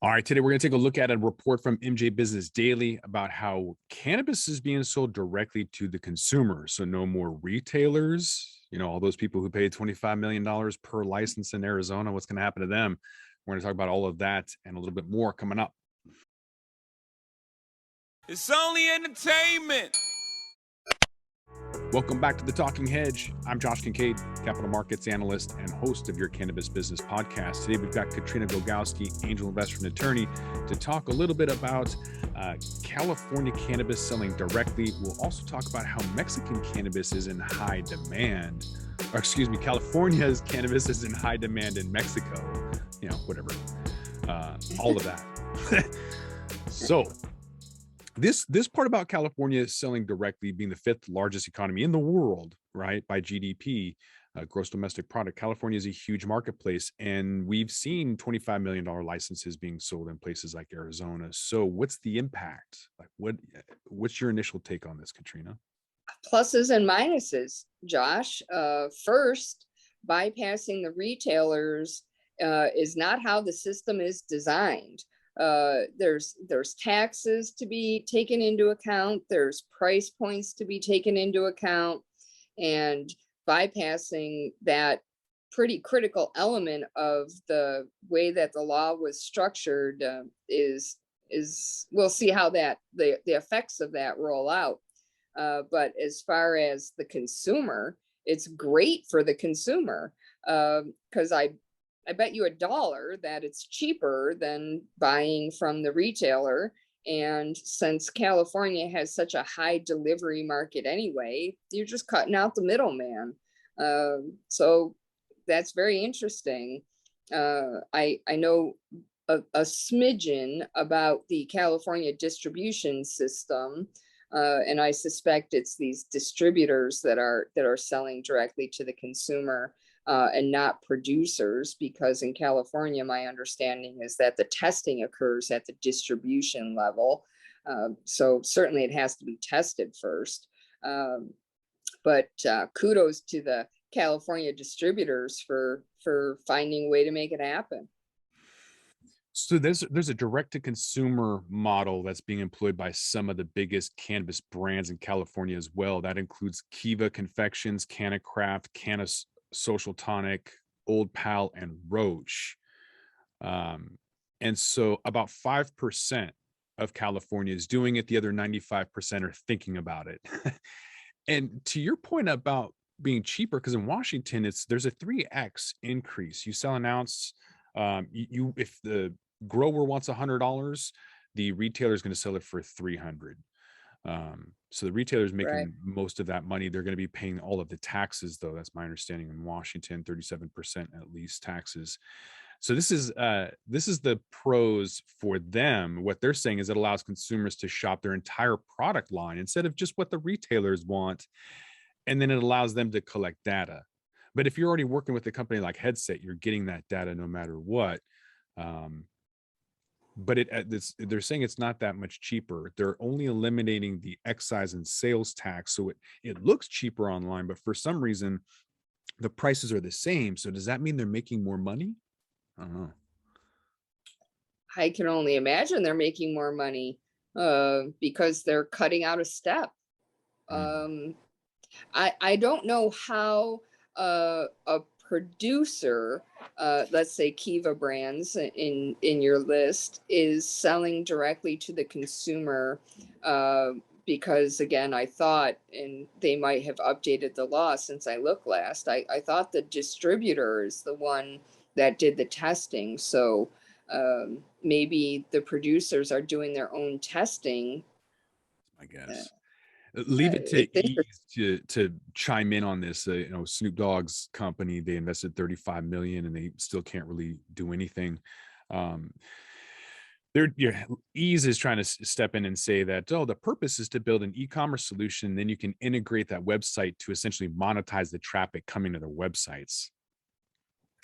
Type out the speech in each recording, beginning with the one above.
All right, today we're going to take a look at a report from MJ Business Daily about how cannabis is being sold directly to the consumer. So no more retailers, all those people who paid $25 million per license in Arizona. What's going to happen to them? We're going to talk about all of that and a little bit more coming up. It's only entertainment. Welcome back to the Talking Hedge. I'm Josh Kincaid, capital markets analyst and host of your Cannabis Business Podcast. Today, we've got Katrina Glogowski, angel investor and attorney, to talk a little bit about California cannabis selling directly. We'll also talk about how Mexican cannabis is in high demand. Or excuse me, California's cannabis is in high demand in Mexico. Whatever. All of that. So, this part about California selling directly, being the fifth largest economy in the world, right, by GDP, gross domestic product. California is a huge marketplace, and we've seen $25 million licenses being sold in places like Arizona. So what's the impact? Like, what's your initial take on this, Katrina? Pluses and minuses, Josh. First, bypassing the retailers is not how the system is designed. There's taxes to be taken into account. There's price points to be taken into account, and bypassing that pretty critical element of the way that the law was structured is we'll see how the effects of that roll out. But as far as the consumer, it's great for the consumer because I bet you $1 that it's cheaper than buying from the retailer. And since California has such a high delivery market anyway, you're just cutting out the middleman. So that's very interesting. I know a smidgen about the California distribution system. And I suspect it's these distributors that are selling directly to the consumer. And not producers, because in California, my understanding is that the testing occurs at the distribution level. So certainly it has to be tested first. But kudos to the California distributors for finding a way to make it happen. So there's a direct-to-consumer model that's being employed by some of the biggest cannabis brands in California as well. That includes Kiva Confections, Canna Craft, Canna Social Tonic, Old Pal, and Roach. And so about 5% of California is doing it. The other 95% are thinking about it. And to your point about being cheaper, because in Washington, there's a 3x increase. You sell an ounce, if the grower wants $100, the retailer is going to sell it for $300. So the retailer is making most of that money. They're going to be paying all of the taxes, though. That's my understanding in Washington, 37% at least taxes. So this is the pros for them. What they're saying is it allows consumers to shop their entire product line instead of just what the retailers want. And then it allows them to collect data. But if you're already working with a company like Headset, you're getting that data no matter what. But they're saying it's not that much cheaper. They're only eliminating the excise and sales tax. So it looks cheaper online, but for some reason, the prices are the same. So does that mean they're making more money? I don't know. I can only imagine they're making more money because they're cutting out a step. I don't know how a producer, let's say Kiva Brands in your list, is selling directly to the consumer because, again, I thought, and they might have updated the law since I looked last, I thought the distributor is the one that did the testing. So maybe the producers are doing their own testing. I guess. Leave it to Ease to chime in on this. Snoop Dogg's company, they invested $35 million and they still can't really do anything. Ease is trying to step in and say that, the purpose is to build an e-commerce solution. Then you can integrate that website to essentially monetize the traffic coming to their websites.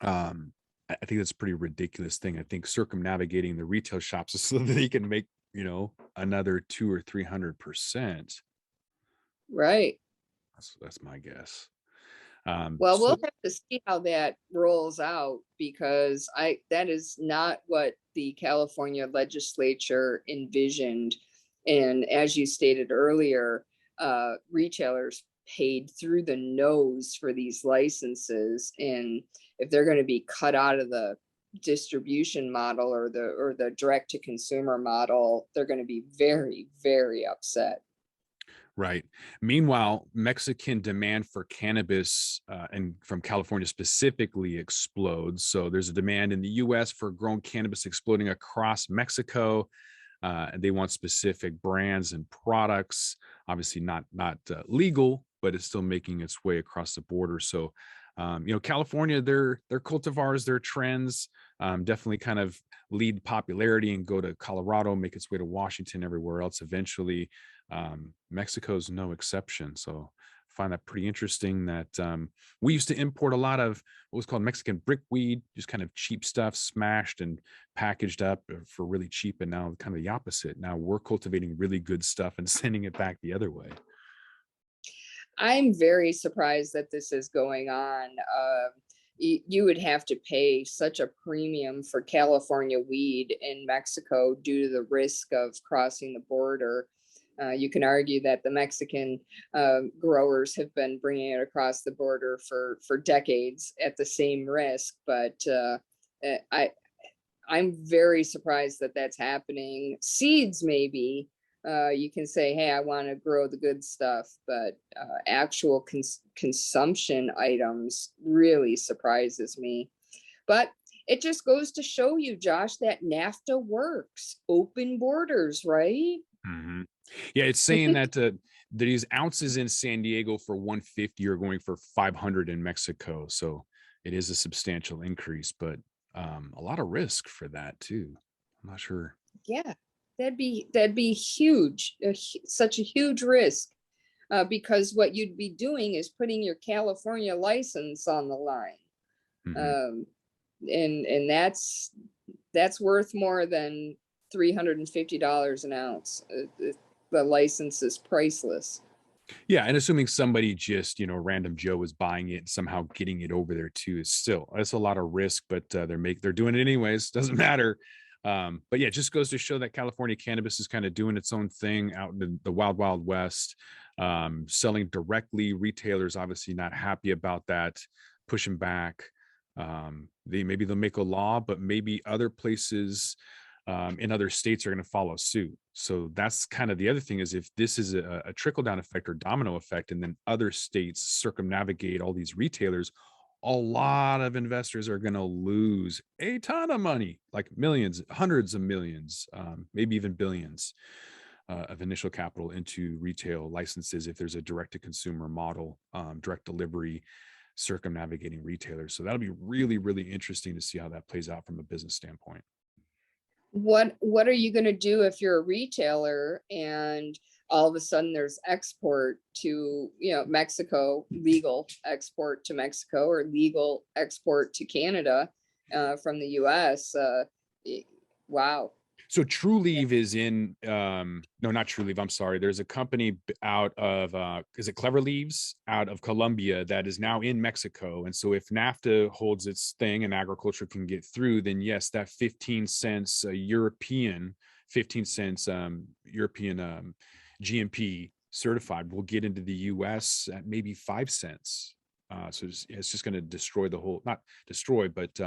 I think that's a pretty ridiculous thing. I think circumnavigating the retail shops so that they can make, another 200 or 300%. Right. That's my guess. Well, we'll have to see how that rolls out, because that is not what the California legislature envisioned. And as you stated earlier, retailers paid through the nose for these licenses. And if they're going to be cut out of the distribution model or the direct to consumer model, they're going to be very, very upset. Right. Meanwhile, Mexican demand for cannabis and from California specifically explodes. So there's a demand in the US for grown cannabis exploding across Mexico. And they want specific brands and products, obviously not legal, but it's still making its way across the border. So, California, their cultivars, their trends definitely kind of lead popularity and go to Colorado, make its way to Washington, everywhere else eventually. Mexico's no exception. So I find that pretty interesting that we used to import a lot of what was called Mexican brickweed, just kind of cheap stuff smashed and packaged up for really cheap. And now kind of the opposite. Now we're cultivating really good stuff and sending it back the other way. I'm very surprised that this is going on. You would have to pay such a premium for California weed in Mexico due to the risk of crossing the border. You can argue that the Mexican growers have been bringing it across the border for decades at the same risk, but I'm very surprised that that's happening. Seeds, maybe you can say, hey, I want to grow the good stuff, but actual consumption items really surprises me. But it just goes to show you, Josh, that NAFTA works. Open borders, right? Mm-hmm. Yeah, it's saying that these ounces in San Diego for 150 are going for 500 in Mexico. So it is a substantial increase, but a lot of risk for that too. I'm not sure. Yeah, that'd be huge, such a huge risk, because what you'd be doing is putting your California license on the line, Mm-hmm. and that's worth more than $350 an ounce. The license is priceless. Yeah, and assuming somebody just random Joe is buying it and somehow getting it over there too is still that's a lot of risk, but they're doing it anyways. Doesn't matter. But yeah, it just goes to show that California cannabis is kind of doing its own thing out in the wild, wild west, selling directly. Retailers obviously not happy about that, pushing back. Maybe they'll make a law, but maybe other places in other states are going to follow suit. So that's kind of the other thing is if this is a trickle down effect or domino effect, and then other states circumnavigate all these retailers, a lot of investors are going to lose a ton of money, like millions, hundreds of millions, maybe even billions of initial capital into retail licenses if there's a direct to consumer model, direct delivery, circumnavigating retailers. So that'll be really, really interesting to see how that plays out from a business standpoint. What are you going to do if you're a retailer and all of a sudden there's export to Mexico, legal export to Mexico or legal export to Canada from the US? Wow. So True Leave is in no, not True Leave, I'm sorry. There's a company out of is it Clever Leaves out of Colombia that is now in Mexico. And so if NAFTA holds its thing and agriculture can get through, then yes, that 15 cents European 15 cents European GMP certified will get into the US at maybe 5 cents. So it's just going to destroy the whole, not destroy, but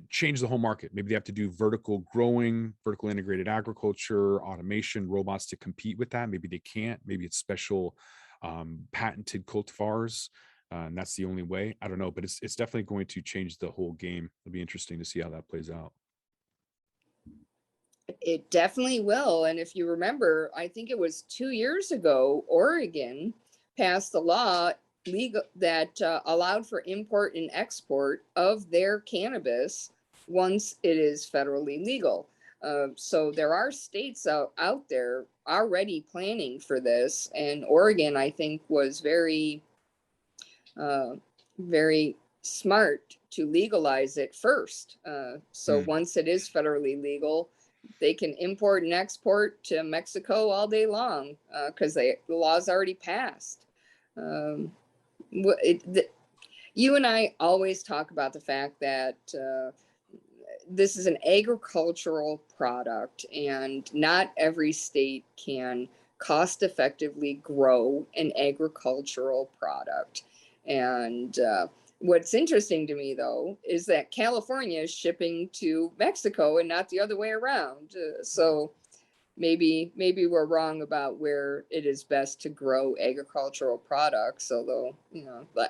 change the whole market. Maybe they have to do vertical growing, vertical integrated agriculture, automation, robots to compete with that. Maybe they can't. Maybe it's special patented cultivars, and that's the only way. I don't know, but it's definitely going to change the whole game. It'll be interesting to see how that plays out. It definitely will. And if you remember, I think it was 2 years ago, Oregon passed a law legal that allowed for import and export of their cannabis once it is federally legal. So there are states out there already planning for this, and Oregon, I think, was very, very smart to legalize it first. So once it is federally legal, they can import and export to Mexico all day long because the law's already passed. You and I always talk about the fact that this is an agricultural product, and not every state can cost effectively grow an agricultural product. And what's interesting to me, though, is that California is shipping to Mexico and not the other way around. So maybe we're wrong about where it is best to grow agricultural products. Although,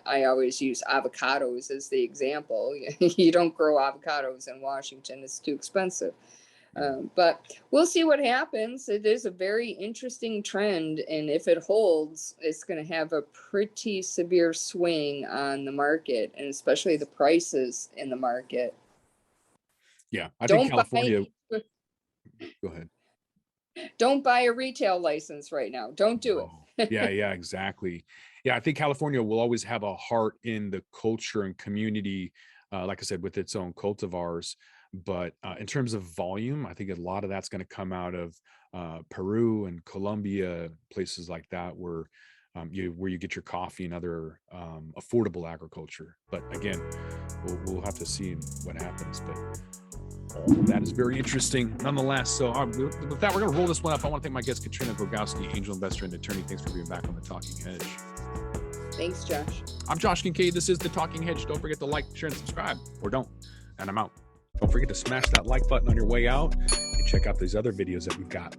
I always use avocados as the example. You don't grow avocados in Washington; it's too expensive. But we'll see what happens. It is a very interesting trend, and if it holds, it's going to have a pretty severe swing on the market, and especially the prices in the market. Yeah, I think California. Go ahead. Don't buy a retail license right now. Don't do it. Yeah, exactly. Yeah, I think California will always have a heart in the culture and community, like I said, with its own cultivars. But in terms of volume, I think a lot of that's going to come out of Peru and Colombia, places like that, where you get your coffee and other affordable agriculture. But again, we'll have to see what happens. But that is very interesting nonetheless. So with that, we're going to roll this one up. I want to thank my guest, Katrina Glogowski, angel investor and attorney. Thanks for being back on the Talking Hedge. Thanks, Josh. I'm Josh Kincaid. This is the Talking Hedge. Don't forget to like, share, and subscribe, or don't. And I'm out. Don't forget to smash that like button on your way out and check out these other videos that we've got.